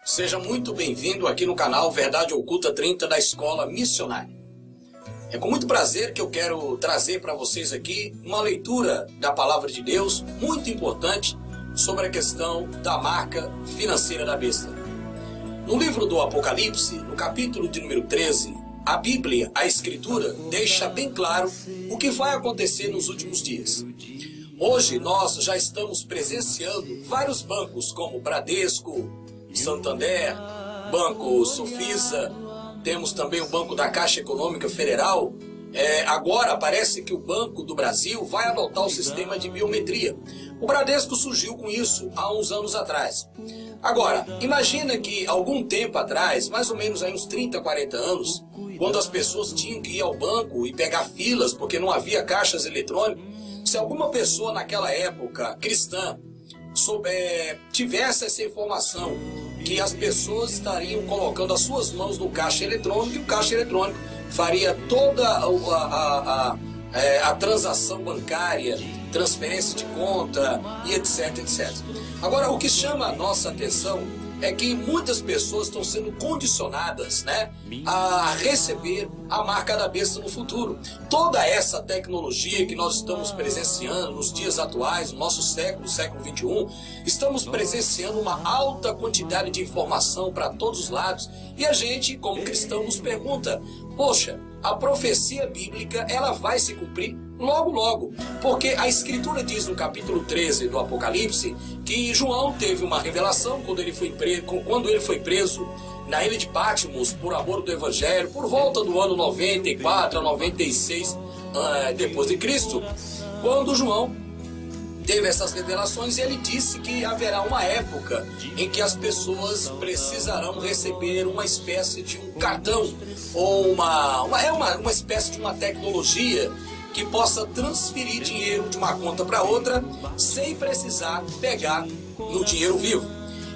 Seja muito bem-vindo aqui no canal Verdade Oculta 30 da Escola Missionária. É com muito prazer que eu quero trazer para vocês aqui uma leitura da Palavra de Deus muito importante sobre a questão da marca financeira da besta. No livro do Apocalipse, no capítulo de número 13, a Bíblia, a Escritura, deixa bem claro o que vai acontecer nos últimos dias. Hoje nós já estamos presenciando vários bancos como Bradesco, Santander, Banco Sofisa, temos também o Banco da Caixa Econômica Federal. Agora parece que o Banco do Brasil vai adotar o sistema de biometria. O Bradesco surgiu com isso há uns anos atrás. Agora, imagina que algum tempo atrás, mais ou menos aí uns 30, 40 anos, quando as pessoas tinham que ir ao banco e pegar filas porque não havia caixas eletrônicos, se alguma pessoa naquela época cristã tivesse essa informação que as pessoas estariam colocando as suas mãos no caixa eletrônico e o caixa eletrônico faria toda a transação bancária, transferência de conta e etc, etc. Agora, o que chama a nossa atenção é que muitas pessoas estão sendo condicionadas, a receber a marca da besta no futuro. Toda essa tecnologia que nós estamos presenciando nos dias atuais, no nosso século XXI, estamos presenciando uma alta quantidade de informação para todos os lados. E a gente, como cristão, nos pergunta, poxa, a profecia bíblica ela vai se cumprir logo, logo. Porque a Escritura diz no capítulo 13 do Apocalipse que João teve uma revelação quando ele foi preso na ilha de Patmos por amor do Evangelho, por volta do ano 94 a 96 depois de Cristo, quando João teve essas revelações, ele disse que haverá uma época em que as pessoas precisarão receber uma espécie de um cartão ou uma espécie de uma tecnologia que possa transferir dinheiro de uma conta para outra sem precisar pegar no dinheiro vivo.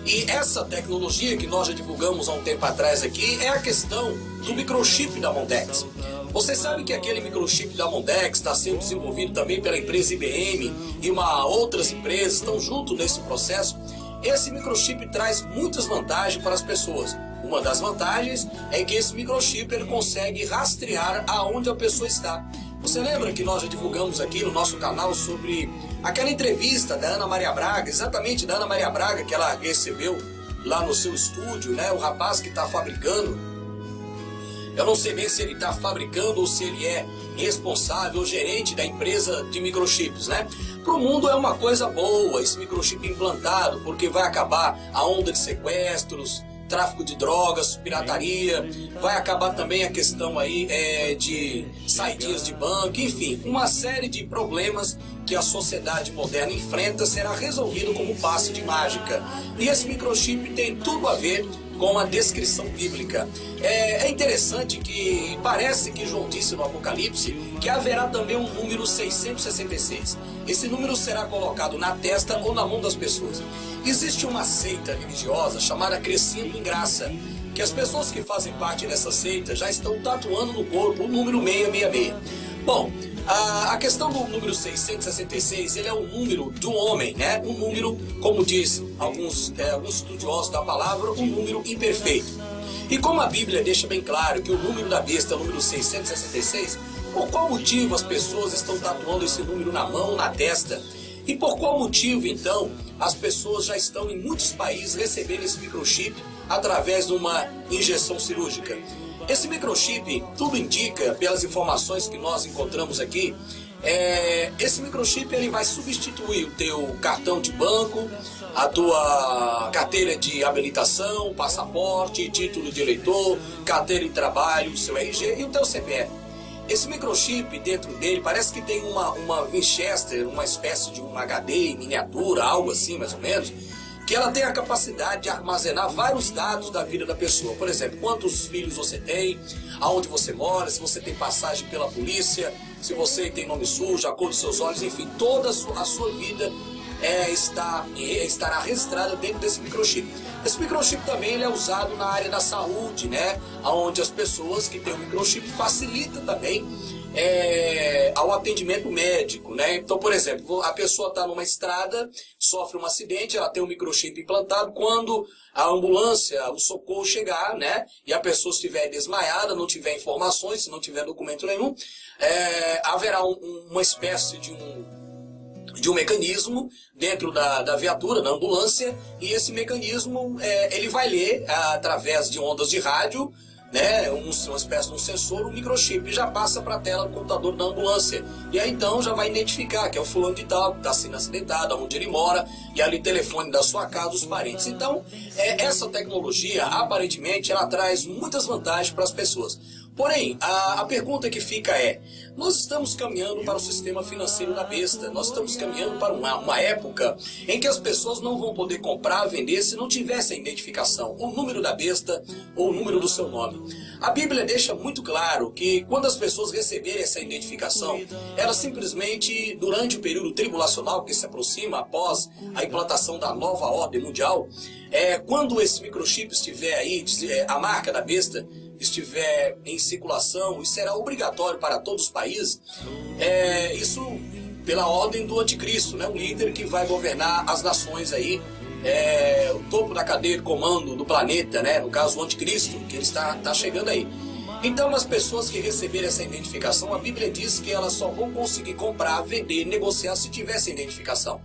E essa tecnologia que nós já divulgamos há um tempo atrás aqui é a questão do microchip da Mondex. Vocês sabem que aquele microchip da Mondex está sendo desenvolvido também pela empresa IBM e outras empresas estão junto nesse processo. Esse microchip traz muitas vantagens para as pessoas. Uma das vantagens é que esse microchip ele consegue rastrear aonde a pessoa está. Você lembra que nós já divulgamos aqui no nosso canal sobre aquela entrevista da Ana Maria Braga, exatamente da Ana Maria Braga, que ela recebeu lá no seu estúdio, o rapaz que está fabricando. Eu não sei bem se ele está fabricando ou se ele é responsável ou gerente da empresa de microchips, Para o mundo é uma coisa boa esse microchip implantado, porque vai acabar a onda de sequestros, tráfico de drogas, pirataria, vai acabar também a questão aí de saídas de banco, enfim, uma série de problemas que a sociedade moderna enfrenta será resolvido como um passe de mágica. E esse microchip tem tudo a ver com a descrição bíblica. É interessante que parece que João disse no Apocalipse que haverá também um número 666. Esse número será colocado na testa ou na mão das pessoas. Existe uma seita religiosa chamada Crescendo em Graça, que as pessoas que fazem parte dessa seita já estão tatuando no corpo o número 666. Bom, a questão do número 666, ele é o número do homem, Um número, como diz alguns estudiosos da palavra, um número imperfeito. E como a Bíblia deixa bem claro que o número da besta é o número 666, por qual motivo as pessoas estão tatuando esse número na mão, na testa? E por qual motivo, então, as pessoas já estão em muitos países recebendo esse microchip através de uma injeção cirúrgica? Esse microchip, tudo indica, pelas informações que nós encontramos aqui, esse microchip ele vai substituir o teu cartão de banco, a tua carteira de habilitação, passaporte, título de eleitor, carteira de trabalho, o seu RG e o teu CPF. Esse microchip, dentro dele, parece que tem uma Winchester, uma espécie de um HD em miniatura, algo assim mais ou menos, que ela tem a capacidade de armazenar vários dados da vida da pessoa. Por exemplo, quantos filhos você tem, aonde você mora, se você tem passagem pela polícia, se você tem nome sujo, a cor dos seus olhos, enfim, toda a sua vida estará registrada dentro desse microchip. Esse microchip também ele é usado na área da saúde, onde as pessoas que têm o microchip facilita também ao atendimento médico, né? Então, por exemplo, a pessoa está numa estrada, sofre um acidente, ela tem um microchip implantado. Quando a ambulância, o socorro chegar, né, e a pessoa estiver desmaiada, não tiver informações, se não tiver documento nenhum, haverá uma espécie de um mecanismo dentro da viatura, da ambulância, e esse mecanismo ele vai ler através de ondas de rádio, né, uma espécie de um sensor, um microchip, e já passa para a tela do computador da ambulância. E aí então já vai identificar que é o fulano de tal, que está sendo acidentado, onde ele mora, e ali telefone da sua casa, dos parentes. Então, essa tecnologia, aparentemente, ela traz muitas vantagens para as pessoas. Porém, a pergunta que fica é: nós estamos caminhando para o sistema financeiro da besta, nós estamos caminhando para uma época em que as pessoas não vão poder comprar, vender, se não tivesse a identificação, o número da besta ou o número do seu nome. A Bíblia deixa muito claro que quando as pessoas receberem essa identificação, elas simplesmente, durante o período tribulacional que se aproxima após a implantação da nova ordem mundial, quando esse microchip estiver aí, a marca da besta estiver em circulação e será obrigatório para todos os países, isso pela ordem do anticristo, né? Um líder que vai governar as nações aí, o topo da cadeia de comando do planeta, né? No caso o anticristo, que ele está chegando aí. Então as pessoas que receberem essa identificação, a Bíblia diz que elas só vão conseguir comprar, vender, negociar se tiver essa identificação.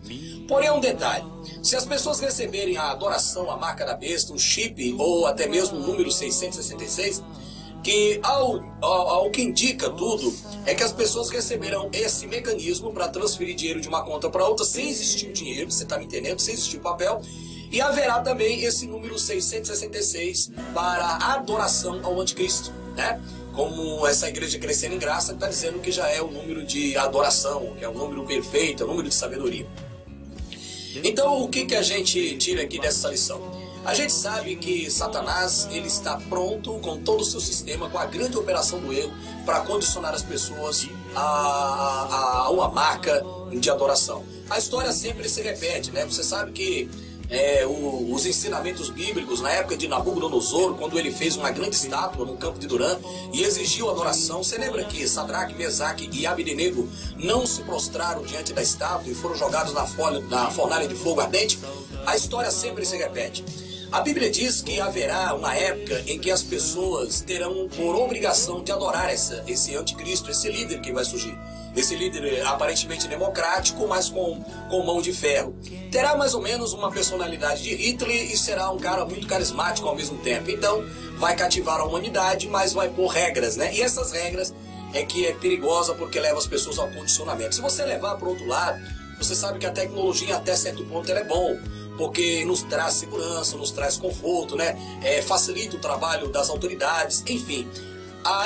Porém, um detalhe: se as pessoas receberem a adoração, a marca da besta, um chip ou até mesmo o número 666, que ao que indica tudo é que as pessoas receberão esse mecanismo para transferir dinheiro de uma conta para outra sem existir o dinheiro, você está me entendendo, sem existir o papel, e haverá também esse número 666 para a adoração ao anticristo, né? Como essa igreja Crescendo em Graça está dizendo que já é o número de adoração, que é o número perfeito, é o número de sabedoria. Então, o que a gente tira aqui dessa lição? A gente sabe que Satanás, ele está pronto com todo o seu sistema, com a grande operação do erro, para condicionar as pessoas a uma marca de adoração. A história sempre se repete, né? Você sabe que os ensinamentos bíblicos, na época de Nabucodonosor, quando ele fez uma grande estátua no campo de Durã e exigiu adoração, você lembra que Sadraque, Mesaque e Abdenego não se prostraram diante da estátua e foram jogados na fornalha de fogo ardente? A história sempre se repete. A Bíblia diz que haverá uma época em que as pessoas terão por obrigação de adorar esse anticristo, esse líder que vai surgir. Esse líder aparentemente democrático, mas com mão de ferro. Terá mais ou menos uma personalidade de Hitler e será um cara muito carismático ao mesmo tempo. Então, vai cativar a humanidade, mas vai pôr regras, né? E essas regras que é perigosa porque leva as pessoas ao condicionamento. Se você levar para o outro lado, você sabe que a tecnologia até certo ponto ela é bom, porque nos traz segurança, nos traz conforto, né? Facilita o trabalho das autoridades, enfim.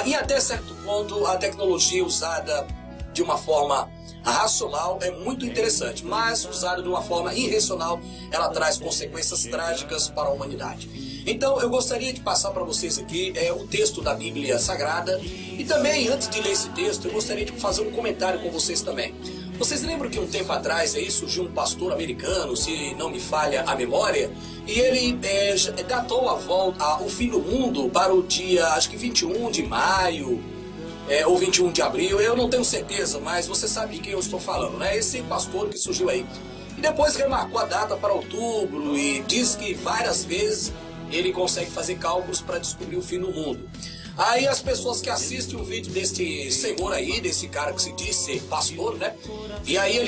E até certo ponto a tecnologia usada de uma forma racional é muito interessante, mas usada de uma forma irracional, ela traz consequências trágicas para a humanidade. Então eu gostaria de passar para vocês aqui o texto da Bíblia Sagrada, e também, antes de ler esse texto, eu gostaria de fazer um comentário com vocês também. Vocês lembram que um tempo atrás aí surgiu um pastor americano, se não me falha a memória, e ele datou o fim do mundo para o dia, acho que 21 de maio, ou 21 de abril, eu não tenho certeza, mas você sabe de quem eu estou falando, né? Esse pastor que surgiu aí. E depois remarcou a data para outubro e diz que várias vezes ele consegue fazer cálculos para descobrir o fim do mundo. Aí as pessoas que assistem o vídeo desse senhor aí, desse cara que se diz ser pastor, né? E aí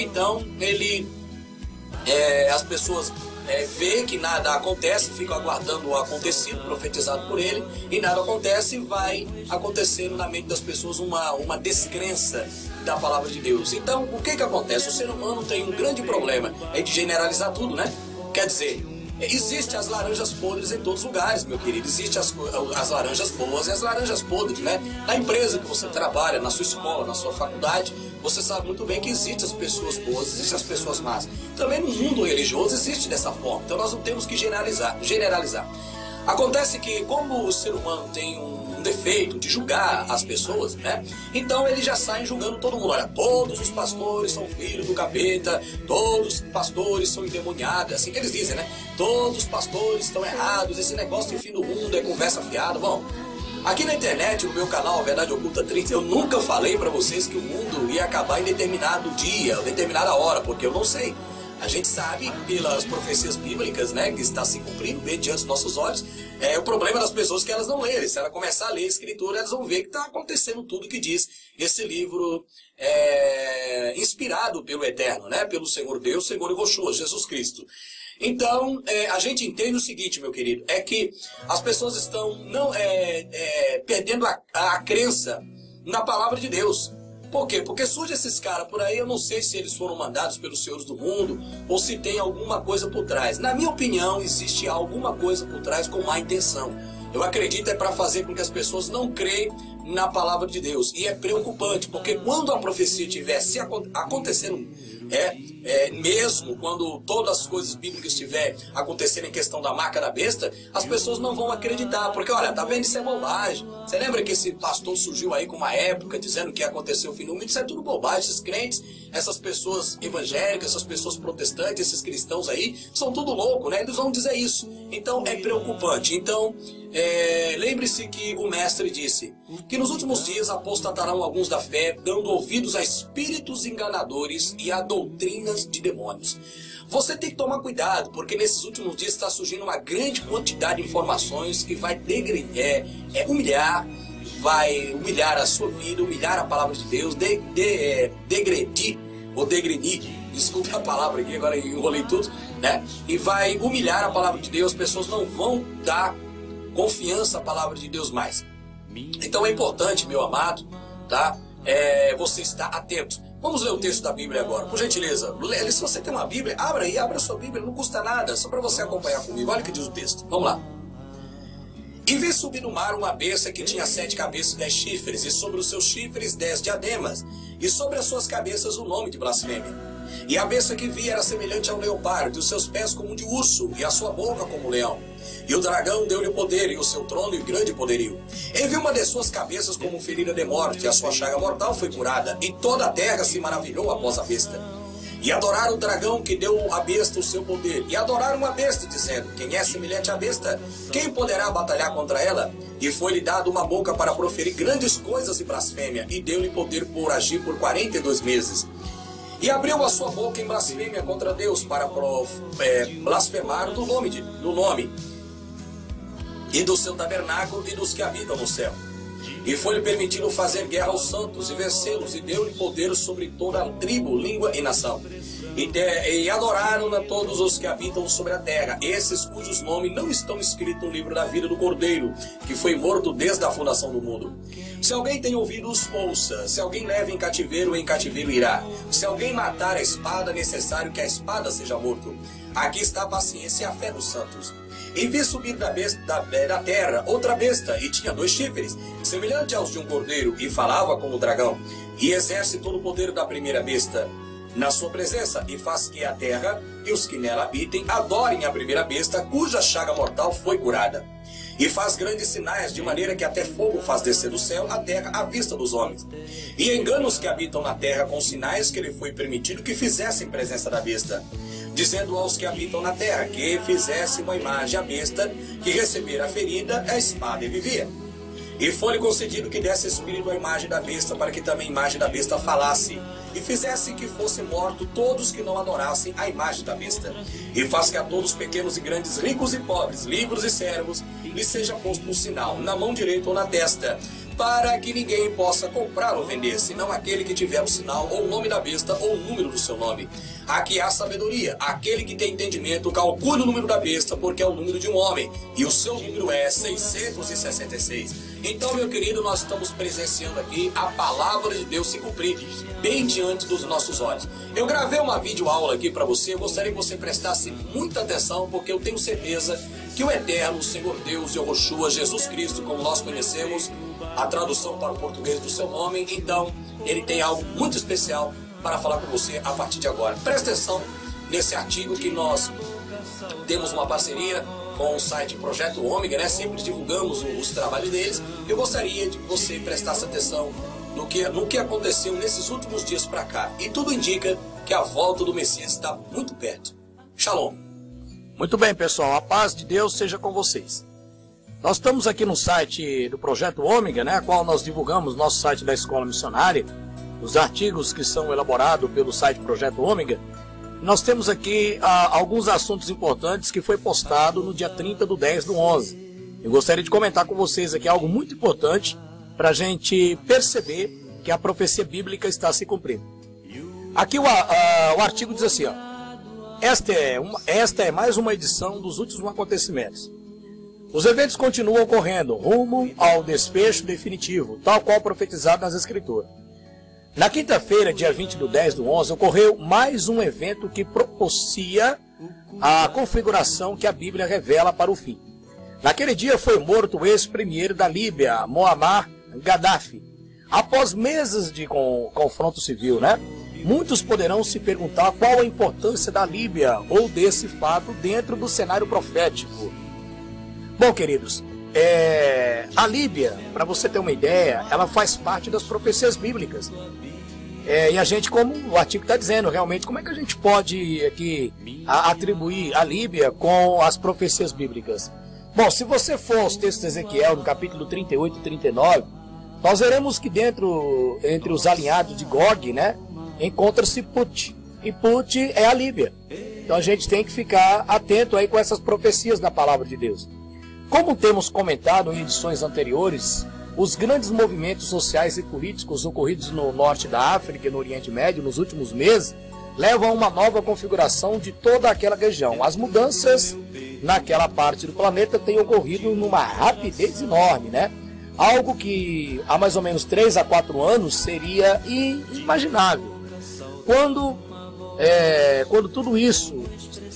as pessoas vê que nada acontece, ficam aguardando o acontecido, profetizado por ele, e nada acontece, e vai acontecendo na mente das pessoas uma descrença da palavra de Deus. Então, o que acontece? O ser humano tem um grande problema, de generalizar tudo, né? Quer dizer, existem as laranjas podres em todos os lugares, meu querido. Existem as laranjas boas e as laranjas podres, né? Na empresa que você trabalha, na sua escola, na sua faculdade, você sabe muito bem que existem as pessoas boas, existem as pessoas más. Também no mundo religioso existe dessa forma. Então nós não temos que generalizar. Acontece que, como o ser humano tem um defeito de julgar as pessoas, né? Então eles já saem julgando todo mundo. Olha, todos os pastores são filhos do capeta, todos os pastores são endemoniados, assim que eles dizem, né? Todos os pastores estão errados, esse negócio de fim do mundo é conversa fiada. Bom, Aqui na internet, no meu canal Verdade Oculta 30, eu nunca falei para vocês que o mundo ia acabar em determinado dia, determinada hora, porque eu não sei. A gente sabe pelas profecias bíblicas, né, que está se cumprindo bem diante dos nossos olhos. O problema das pessoas é que elas não lerem. Se ela começar a ler a escritura, elas vão ver que está acontecendo tudo que diz esse livro inspirado pelo Eterno, né, pelo Senhor Deus, Senhor Yeshua, Jesus Cristo. Então, a gente entende o seguinte, meu querido, é que as pessoas estão perdendo a crença na palavra de Deus. Por quê? Porque surge esses caras por aí, eu não sei se eles foram mandados pelos senhores do mundo ou se tem alguma coisa por trás. Na minha opinião, existe alguma coisa por trás com má intenção. Eu acredito para fazer com que as pessoas não creem na palavra de Deus. E é preocupante, porque quando a profecia estiver acontecendo, mesmo quando todas as coisas bíblicas estiver acontecendo em questão da marca da besta, as pessoas não vão acreditar, porque olha, tá vendo, isso é bobagem. Você lembra que esse pastor surgiu aí com uma época dizendo que ia acontecer o fim do mundo? Isso é tudo bobagem. Esses crentes, essas pessoas evangélicas, essas pessoas protestantes, esses cristãos aí, são tudo louco, né? Eles vão dizer isso. Então é preocupante. Então, lembre-se que o mestre disse que nos últimos dias apostatarão alguns da fé, dando ouvidos a espíritos enganadores e a doutrinas de demônios. Você tem que tomar cuidado, porque nesses últimos dias está surgindo uma grande quantidade de informações que vai vai humilhar a sua vida, humilhar a palavra de Deus, degredir, desculpe a palavra aqui, agora enrolei tudo, né? E vai humilhar a palavra de Deus, as pessoas não vão dar confiança à palavra de Deus mais. Então é importante, meu amado, tá? Você estar atento. Vamos ler o texto da Bíblia agora, por gentileza. Se você tem uma Bíblia, abra a sua Bíblia, não custa nada, só para você acompanhar comigo. Olha o que diz o texto, vamos lá. E vi subir no mar uma besta que tinha 7 cabeças e 10 chifres, e sobre os seus chifres 10 diademas, e sobre as suas cabeças o nome de blasfêmia. E a besta que vi era semelhante ao leopardo, e os seus pés como de urso, e a sua boca como leão. E o dragão deu-lhe o poder, e o seu trono e grande poderio. E viu uma de suas cabeças como ferida de morte, e a sua chaga mortal foi curada, e toda a terra se maravilhou após a besta. E adoraram o dragão que deu à besta o seu poder. E adoraram a besta, dizendo, quem é semelhante à besta? Quem poderá batalhar contra ela? E foi-lhe dado uma boca para proferir grandes coisas e blasfêmia, e deu-lhe poder por agir por 42 meses. E abriu a sua boca em blasfêmia contra Deus, para blasfemar do nome, e do seu tabernáculo e dos que habitam no céu. E foi-lhe permitido fazer guerra aos santos e vencê-los, e deu-lhe poder sobre toda a tribo, língua e nação. E adoraram-na todos os que habitam sobre a terra, esses cujos nomes não estão escritos no livro da vida do Cordeiro, que foi morto desde a fundação do mundo. Se alguém tem ouvidos, ouça. Se alguém leva em cativeiro irá. Se alguém matar a espada, é necessário que a espada seja morto. Aqui está a paciência e a fé dos santos. E vi subir da terra outra besta, e tinha 2 chifres, semelhante aos de um cordeiro, e falava como dragão, e exerce todo o poder da primeira besta na sua presença, e faz que a terra e os que nela habitem adorem a primeira besta, cuja chaga mortal foi curada. E faz grandes sinais, de maneira que até fogo faz descer do céu a terra à vista dos homens. E engana os que habitam na terra com sinais que lhe foi permitido que fizessem presença da besta, dizendo aos que habitam na terra que fizesse uma imagem à besta, que recebera a ferida, a espada e vivia. E foi-lhe concedido que desse espírito à imagem da besta, para que também a imagem da besta falasse, e fizesse que fossem mortos todos que não adorassem a imagem da besta. E faz que a todos, pequenos e grandes, ricos e pobres, livres e servos, lhe seja posto um sinal, na mão direita ou na testa, para que ninguém possa comprar ou vender, senão aquele que tiver o sinal, ou o nome da besta, ou o número do seu nome. Aqui há sabedoria. Aquele que tem entendimento, calcule o número da besta, porque é o número de um homem, e o seu número é 666. Então, meu querido, nós estamos presenciando aqui a palavra de Deus se cumprir bem diante dos nossos olhos. Eu gravei uma videoaula aqui para você, eu gostaria que você prestasse muita atenção, porque eu tenho certeza que o Eterno, o Senhor Deus, Yeshua, Jesus Cristo, como nós conhecemos, a tradução para o português do seu nome, então ele tem algo muito especial para falar com você a partir de agora. Presta atenção nesse artigo que nós temos uma parceria com o site Projeto Ômega, né? Sempre divulgamos os trabalhos deles. Eu gostaria de que você prestasse atenção no que aconteceu nesses últimos dias para cá. E tudo indica que a volta do Messias está muito perto. Shalom. Muito bem, pessoal. A paz de Deus seja com vocês. Nós estamos aqui no site do Projeto Ômega, né, a qual nós divulgamos nosso site da Escola Missionária, os artigos que são elaborados pelo site Projeto Ômega. Nós temos aqui alguns assuntos importantes que foi postado no dia 30/10/11. Eu gostaria de comentar com vocês aqui algo muito importante para a gente perceber que a profecia bíblica está se cumprindo. Aqui o artigo diz assim, ó, esta é mais uma edição dos últimos acontecimentos. Os eventos continuam ocorrendo rumo ao desfecho definitivo, tal qual profetizado nas Escrituras. Na quinta-feira, dia 20/10/11, ocorreu mais um evento que propicia a configuração que a Bíblia revela para o fim. Naquele dia foi morto o ex-primeiro da Líbia, Muammar Gaddafi, após meses de confronto civil, né? Muitos poderão se perguntar qual a importância da Líbia ou desse fato dentro do cenário profético. Bom, queridos, a Líbia, para você ter uma ideia, ela faz parte das profecias bíblicas. E a gente, como o artigo está dizendo, realmente, como é que a gente pode aqui atribuir a Líbia com as profecias bíblicas? Bom, se você for aos textos de Ezequiel, no capítulo 38 e 39, nós veremos que entre os alinhados de Gog, né, encontra-se Put. E Put é a Líbia. Então a gente tem que ficar atento aí com essas profecias da palavra de Deus. Como temos comentado em edições anteriores, os grandes movimentos sociais e políticos ocorridos no norte da África e no Oriente Médio nos últimos meses levam a uma nova configuração de toda aquela região. As mudanças naquela parte do planeta têm ocorrido numa rapidez enorme, né? Algo que há mais ou menos 3 a 4 anos seria inimaginável.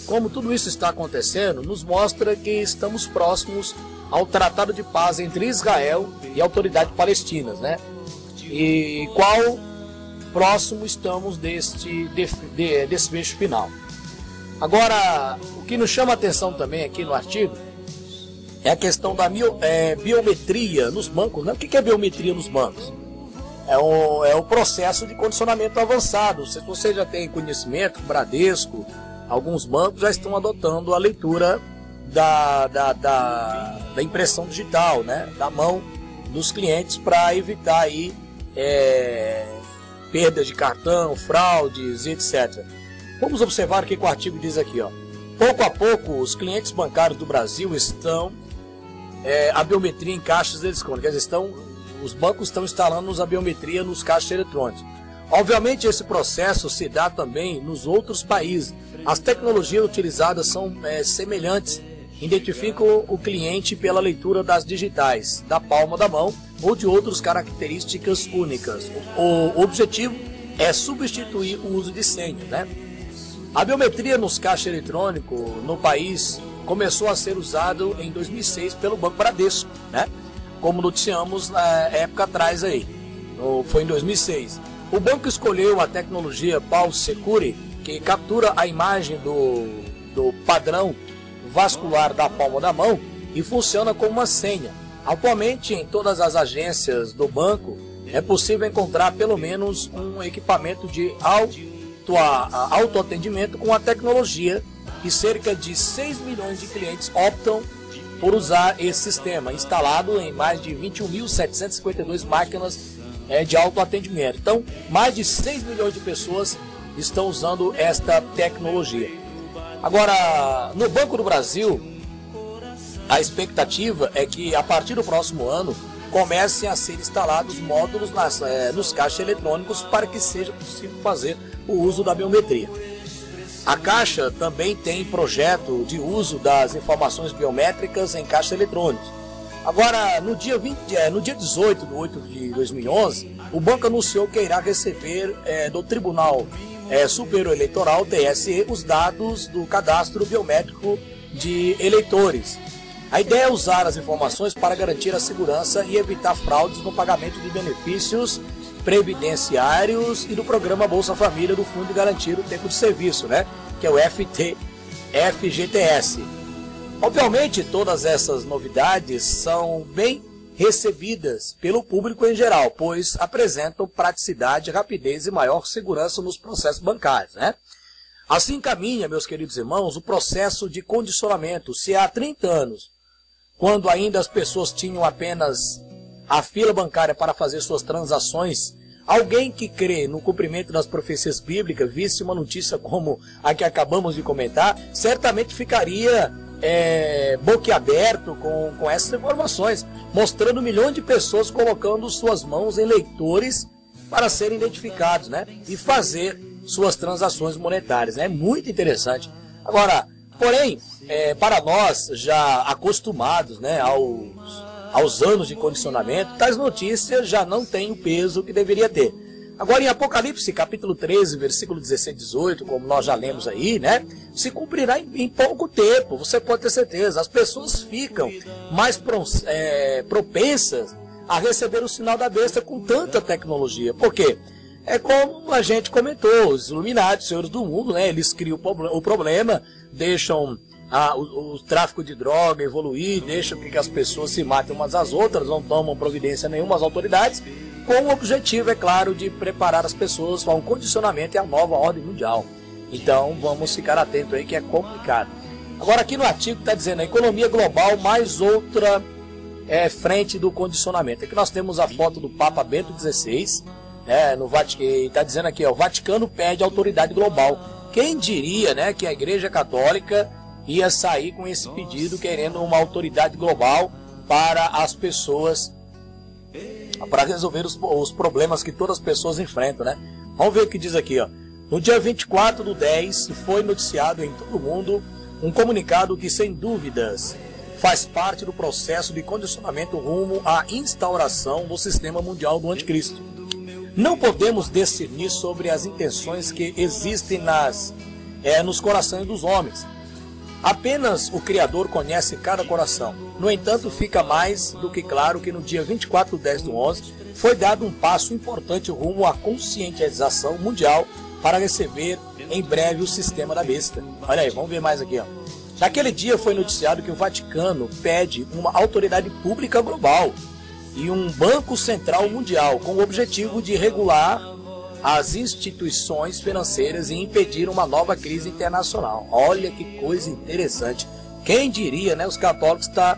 Como tudo isso está acontecendo, nos mostra que estamos próximos ao Tratado de Paz entre Israel e a autoridade palestina, né? E qual próximo estamos desse desfecho final. Agora, o que nos chama a atenção também aqui no artigo é a questão da biometria nos bancos, né? O que é biometria nos bancos? É o processo de condicionamento avançado. Se você já tem conhecimento, Bradesco, alguns bancos já estão adotando a leitura da impressão digital, né, da mão dos clientes para evitar aí perda de cartão, fraudes, etc. Vamos observar o que o artigo diz aqui, ó. Pouco a pouco, os clientes bancários do Brasil estão a biometria em caixas eletrônicas. Os bancos estão instalando a biometria nos caixas eletrônicos. Obviamente, esse processo se dá também nos outros países. As tecnologias utilizadas são semelhantes. Identificam o cliente pela leitura das digitais, da palma da mão ou de outras características únicas. O objetivo é substituir o uso de senha, né? A biometria nos caixas eletrônicos no país começou a ser usado em 2006 pelo Banco Bradesco, né? Como noticiamos na época atrás aí, foi em 2006. O banco escolheu a tecnologia Pulse Security, que captura a imagem do padrão vascular da palma da mão e funciona como uma senha. Atualmente, em todas as agências do banco, é possível encontrar pelo menos um equipamento de autoatendimento com a tecnologia e cerca de 6 milhões de clientes optam por usar esse sistema, instalado em mais de 21.752 máquinas de autoatendimento. Então, mais de 6 milhões de pessoas estão usando esta tecnologia. Agora, no Banco do Brasil, a expectativa é que a partir do próximo ano comecem a ser instalados módulos nos caixas eletrônicos para que seja possível fazer o uso da biometria. A Caixa também tem projeto de uso das informações biométricas em caixas eletrônicos. Agora, no dia 18/8/2011, o banco anunciou que irá receber do Tribunal Superior Eleitoral, TSE, os dados do cadastro biométrico de eleitores. A ideia é usar as informações para garantir a segurança e evitar fraudes no pagamento de benefícios previdenciários e do programa Bolsa Família do Fundo de Garantia do Tempo de Serviço, né? Que é o FGTS. Obviamente, todas essas novidades são bem recebidas pelo público em geral, pois apresentam praticidade, rapidez e maior segurança nos processos bancários, né? Assim caminha, meus queridos irmãos, o processo de condicionamento. Se há 30 anos quando ainda as pessoas tinham apenas a fila bancária para fazer suas transações, alguém que crê no cumprimento das profecias bíblicas, visse uma notícia como a que acabamos de comentar, certamente ficaria boquiaberto com essas informações, mostrando milhões de pessoas colocando suas mãos em leitores para serem identificados, né? E fazer suas transações monetárias. É muito interessante. Agora, porém, para nós já acostumados, né, aos anos de condicionamento, tais notícias já não têm o peso que deveria ter. Agora, em Apocalipse, capítulo 13, versículo 16 e 18, como nós já lemos aí, né, se cumprirá em pouco tempo, você pode ter certeza. As pessoas ficam mais propensas a receber o sinal da besta com tanta tecnologia. Por quê? É como a gente comentou, os Illuminati, os senhores do mundo, né, eles criam o problema, deixam o tráfico de droga evoluir, deixam que as pessoas se matem umas às outras, não tomam providência nenhuma as autoridades, com o objetivo, é claro, de preparar as pessoas para um condicionamento e a nova ordem mundial. Então vamos ficar atentos aí que é complicado. Agora aqui no artigo está dizendo a economia global mais outra frente do condicionamento. Aqui nós temos a foto do Papa Bento XVI, no Vaticano, está dizendo aqui, ó, o Vaticano pede autoridade global. Quem diria, né, que a Igreja Católica ia sair com esse pedido, querendo uma autoridade global para as pessoas, para resolver os problemas que todas as pessoas enfrentam, né? Vamos ver o que diz aqui, ó. No dia 24/10 foi noticiado em todo o mundo um comunicado que, sem dúvidas, faz parte do processo de condicionamento rumo à instauração do sistema mundial do anticristo. Não podemos discernir sobre as intenções que existem nos corações dos homens. Apenas o Criador conhece cada coração. No entanto, fica mais do que claro que no dia 24/10/11 foi dado um passo importante rumo à conscientização mundial para receber em breve o sistema da besta. Olha aí, vamos ver mais aqui, ó. Naquele dia foi noticiado que o Vaticano pede uma autoridade pública global e um banco central mundial com o objetivo de regular as instituições financeiras e impedir uma nova crise internacional. Olha que coisa interessante. Quem diria, né? Os católicos estão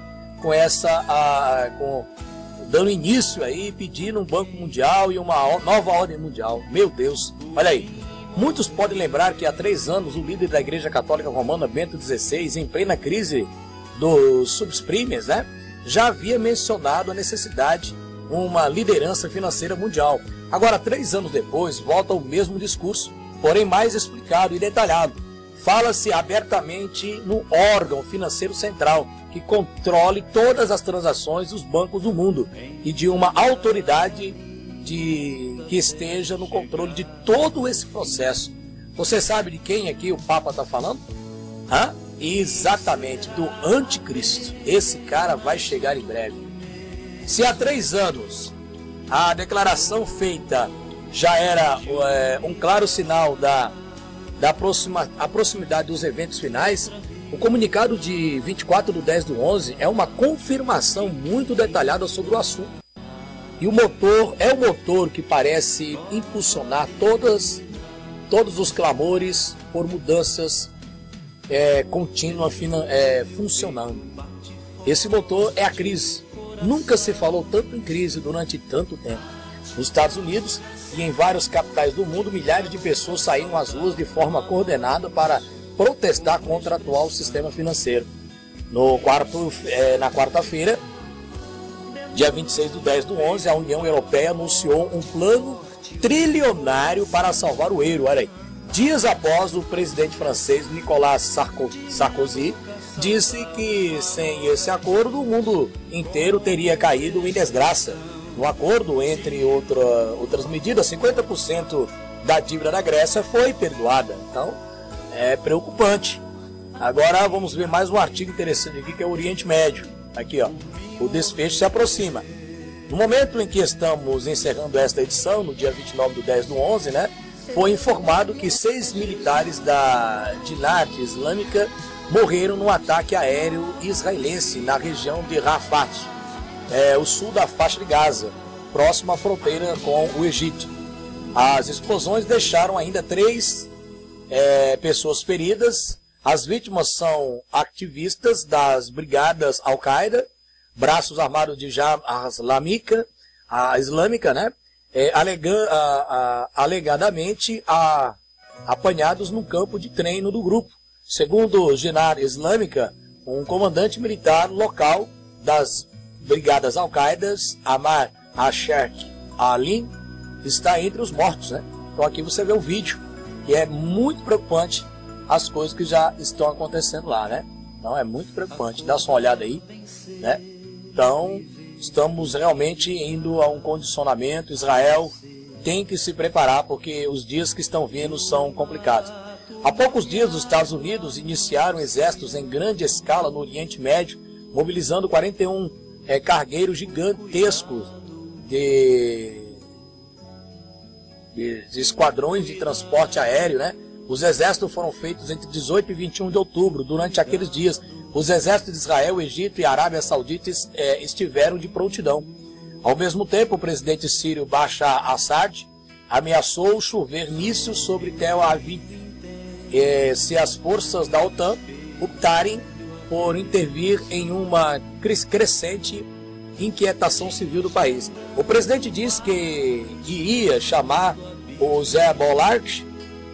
dando início aí, pedindo um banco mundial e uma nova ordem mundial. Meu Deus, olha aí. Muitos podem lembrar que há 3 anos o líder da Igreja Católica Romana, Bento XVI, em plena crise dos subprimes, né, já havia mencionado a necessidade de uma liderança financeira mundial. Agora, 3 anos depois, volta o mesmo discurso, porém mais explicado e detalhado. Fala-se abertamente no órgão financeiro central, que controle todas as transações dos bancos do mundo, e de uma autoridade que esteja no controle de todo esse processo. Você sabe de quem aqui o Papa está falando? Exatamente, do anticristo. Esse cara vai chegar em breve. Se há 3 anos a declaração feita já era um claro sinal da proximidade dos eventos finais, o comunicado de 24/10/11 é uma confirmação muito detalhada sobre o assunto. E o motor é o motor que parece impulsionar todos os clamores por mudanças contínuas funcionando. Esse motor é a crise. Nunca se falou tanto em crise durante tanto tempo. Nos Estados Unidos e em várias capitais do mundo, milhares de pessoas saíram às ruas de forma coordenada para protestar contra o atual sistema financeiro. Na quarta-feira, dia 26/10/11, a União Europeia anunciou um plano trilionário para salvar o euro. Olha aí. Dias após, o presidente francês Nicolas Sarkozy disse que sem esse acordo o mundo inteiro teria caído em desgraça. No acordo, entre outras medidas, 50% da dívida da Grécia foi perdoada. Então, é preocupante. Agora vamos ver mais um artigo interessante aqui, que é o Oriente Médio. Aqui, ó. O desfecho se aproxima. No momento em que estamos encerrando esta edição, no dia 29/10/11, né, foi informado que 6 militares da Jihad Islâmica morreram no ataque aéreo israelense na região de Rafah, o sul da faixa de Gaza, próximo à fronteira com o Egito. As explosões deixaram ainda 3 pessoas feridas. As vítimas são ativistas das brigadas Al-Qaeda braços armados de islâmica, né? Alegadamente apanhados num campo de treino do grupo. Segundo Jinar Islâmica, um comandante militar local das brigadas Al-Qaedas, Amar Asherk Alim, está entre os mortos, né? Então aqui você vê o vídeo, que é muito preocupante as coisas que já estão acontecendo lá, né? Então é muito preocupante, dá só uma olhada aí, né? Então estamos realmente indo a um condicionamento. Israel tem que se preparar, porque os dias que estão vindo são complicados. Há poucos dias os Estados Unidos iniciaram exércitos em grande escala no Oriente Médio, mobilizando 41 cargueiros gigantescos de esquadrões de transporte aéreo, né? Os exércitos foram feitos entre 18 e 21 de outubro. Durante aqueles dias, os exércitos de Israel, Egito e Arábia Saudita estiveram de prontidão. Ao mesmo tempo, o presidente sírio Bashar Assad ameaçou chover mísseis sobre Tel Aviv se as forças da OTAN optarem por intervir em uma crescente inquietação civil do país. O presidente disse que ia chamar o Hezbollah,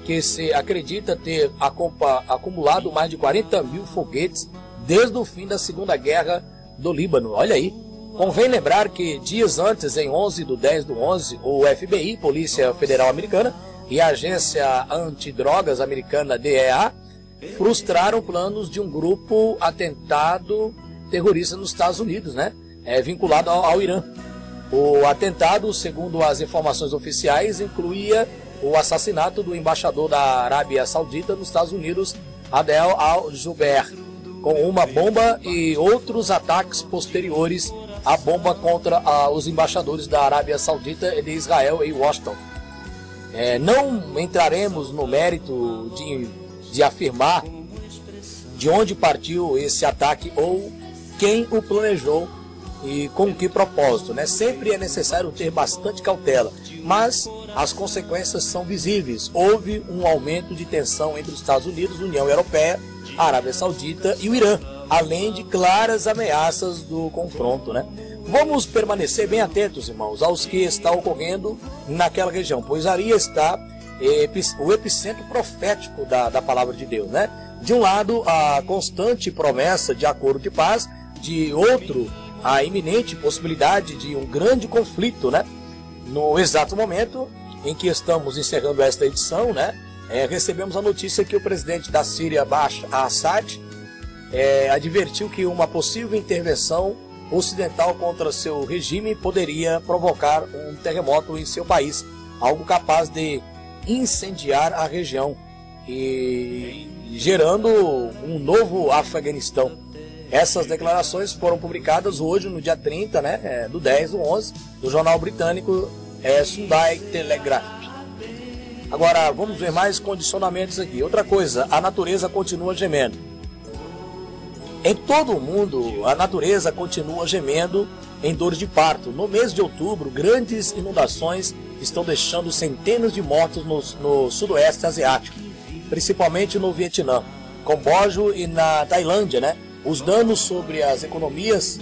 que se acredita ter acumulado mais de 40 mil foguetes desde o fim da Segunda Guerra do Líbano. Olha aí. Convém lembrar que dias antes, em 11/10/11, o FBI, Polícia Federal Americana, e a Agência Antidrogas Americana, DEA, frustraram planos de um grupo atentado terrorista nos Estados Unidos, né? Vinculado ao Irã. O atentado, segundo as informações oficiais, incluía o assassinato do embaixador da Arábia Saudita nos Estados Unidos, Adel Al-Jubeir, com uma bomba e outros ataques posteriores à bomba contra os embaixadores da Arábia Saudita e de Israel em Washington. Não entraremos no mérito de afirmar de onde partiu esse ataque ou quem o planejou e com que propósito, né? Sempre é necessário ter bastante cautela, mas as consequências são visíveis. Houve um aumento de tensão entre os Estados Unidos, União Europeia, Arábia Saudita e o Irã, além de claras ameaças do confronto, né? Vamos permanecer bem atentos, irmãos, aos que está ocorrendo naquela região, pois ali está o epicentro profético da palavra de Deus, né? De um lado, a constante promessa de acordo de paz, de outro, a iminente possibilidade de um grande conflito, né? No exato momento em que estamos encerrando esta edição, né? Recebemos a notícia que o presidente da Síria, Bashar Assad, advertiu que uma possível intervenção ocidental contra seu regime poderia provocar um terremoto em seu país, algo capaz de incendiar a região e gerando um novo Afeganistão. Essas declarações foram publicadas hoje, no dia 30, né, do 10/11, do jornal britânico Sunday Telegraph. Agora, vamos ver mais condicionamentos aqui. Outra coisa, a natureza continua gemendo. Em todo o mundo, a natureza continua gemendo em dores de parto. No mês de outubro, grandes inundações estão deixando centenas de mortos no sudoeste asiático, principalmente no Vietnã, Camboja e na Tailândia, né? Os danos sobre as economias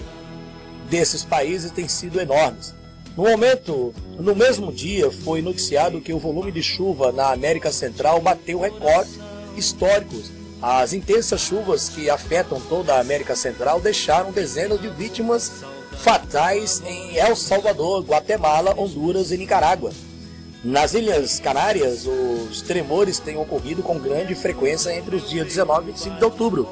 desses países têm sido enormes. No mesmo dia, foi noticiado que o volume de chuva na América Central bateu recordes históricos. As intensas chuvas que afetam toda a América Central deixaram dezenas de vítimas fatais em El Salvador, Guatemala, Honduras e Nicarágua. Nas Ilhas Canárias, os tremores têm ocorrido com grande frequência entre os dias 19 e 25 de outubro.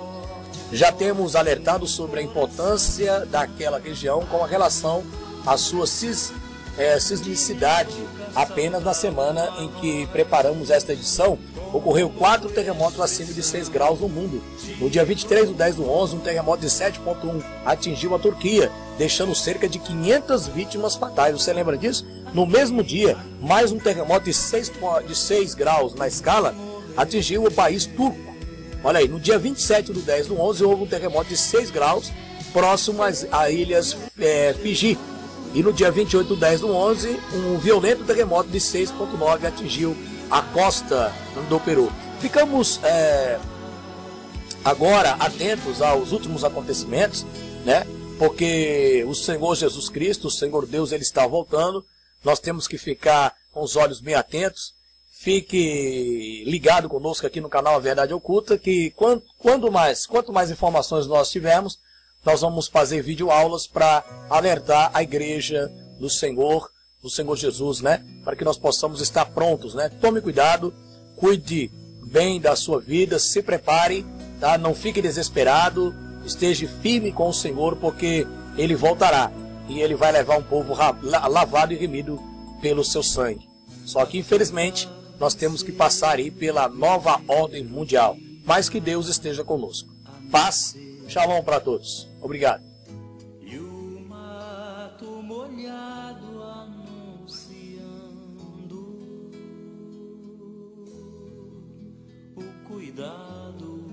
Já temos alertado sobre a importância daquela região com relação à sua sismicidade. Apenas na semana em que preparamos esta edição, ocorreu 4 terremotos acima de 6 graus no mundo. No dia 23/10/11, um terremoto de 7,1 atingiu a Turquia, deixando cerca de 500 vítimas fatais. Você lembra disso? No mesmo dia, mais um terremoto de 6 graus na escala atingiu o país turco. Olha aí, no dia 27/10/11 houve um terremoto de 6 graus próximo às ilhas Fiji. E no dia 28/10/11, um violento terremoto de 6,9 atingiu a costa do Peru. Ficamos agora atentos aos últimos acontecimentos, né? porque o Senhor Jesus Cristo, o Senhor Deus, Ele está voltando. Nós temos que ficar com os olhos bem atentos. Fique ligado conosco aqui no canal A Verdade Oculta, que quanto mais informações nós tivermos, nós vamos fazer videoaulas para alertar a igreja do Senhor Jesus, né? Para que nós possamos estar prontos, né? Tome cuidado, cuide bem da sua vida, se prepare, tá? Não fique desesperado, esteja firme com o Senhor, porque Ele voltará e Ele vai levar um povo lavado e remido pelo seu sangue. Só que, infelizmente, nós temos que passar aí pela nova ordem mundial. Mas que Deus esteja conosco. Paz, shalom para todos. Obrigado. E o mato molhado anunciando o cuidado,